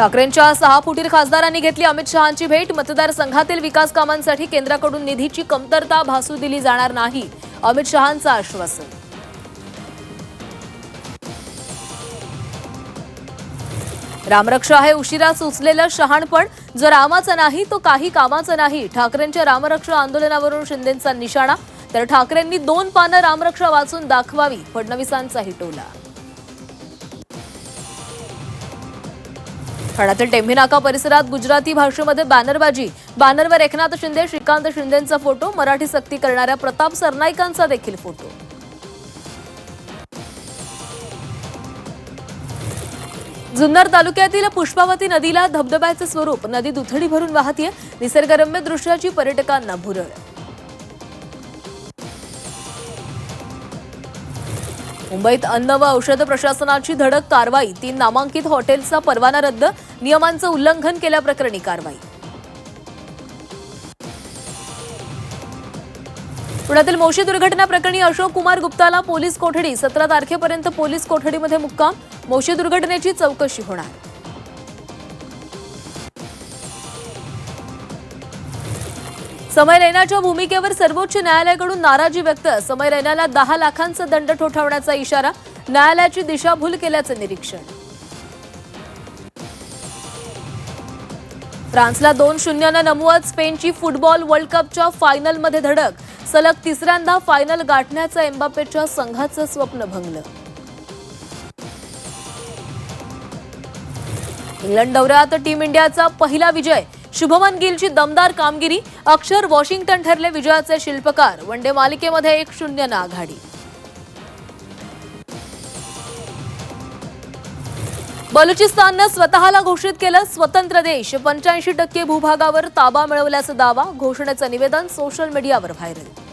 ठाकरेंच्या 6 फुटीर खासदारांनी घेतली अमित शहांची भेट। मतदारसंघातील विकास कामांसाठी केंद्राकडून निधीची कमतरता भासू दिली जाणार नाही, अमित शहांचं आश्वासन। रामरक्षा हे उशिरा सुचलेलं शहाणपण, जो रामाचं नाही तो काही कामाचं नाही। ठाकरेंच्या रामरक्षा आंदोलनावरून शिंदेंचा निशाणा, तर ठाकरेंनी 2 पानं रामरक्षा वाचून दाखवावी, फडणवीसांचाही टोला। ठाण्यातील टेंभी नाका परिसरात गुजराती भाषेमध्ये बॅनरबाजी, बॅनरवर एकनाथ शिंदे, श्रीकांत शिंदेंचा फोटो, मराठी सक्ती करणाऱ्या प्रताप सरनाईकांचा देखील फोटो। जुन्नर तालुक्यातील पुष्पावती नदीला धबधब्याचे स्वरूप, नदी दुथडी भरून वाहतीये, निसर्गरम्य दृश्याची पर्यटकांना भुरळ। मुंबईत अन्न व औषध प्रशासनाची धडक कारवाई, 3 नामांकित हॉटेलचा परवाना रद्द, नियमांचं उल्लंघन केल्याप्रकरणी कारवाई। पुण्यातील मोशी दुर्घटना प्रकरणी अशोक कुमार गुप्ताला पोलीस कोठडी, 17 तारखेपर्यंत पोलीस कोठडीमध्ये मुक्काम, मोशी दुर्घटनेची चौकशी होणार। समय रैनाच्या भूमिकेवर सर्वोच्च न्यायालयाकडून नाराजी व्यक्त, समय रैनाला 10 लाखांचा दंड ठोठावण्याचा इशारा, न्यायालयाची दिशाभूल केल्याचे निरीक्षण। फ्रान्सला 2-0 नमवत स्पेनची फुटबॉल वर्ल्ड कपच्या फायनलमध्ये धडक, सलग तिसऱ्यांदा फायनल गाठण्याचं एम्बापेच्या संघाचं स्वप्न भंगलं। इंग्लंड दौऱ्यात टीम इंडियाचा पहिला विजय, शुभमन गिलची दमदार कामगिरी, अक्षर वॉशिंग्टन ठरले विजयाचे शिल्पकार, वनडे मालिकेमध्ये 1-0 आघाडी। बलुचिस्ताननं स्वतःला घोषित केलं स्वतंत्र देश, 85% भूभागावर ताबा मिळवल्याचा दावा, घोषणेचं निवेदन सोशल मीडियावर व्हायरल।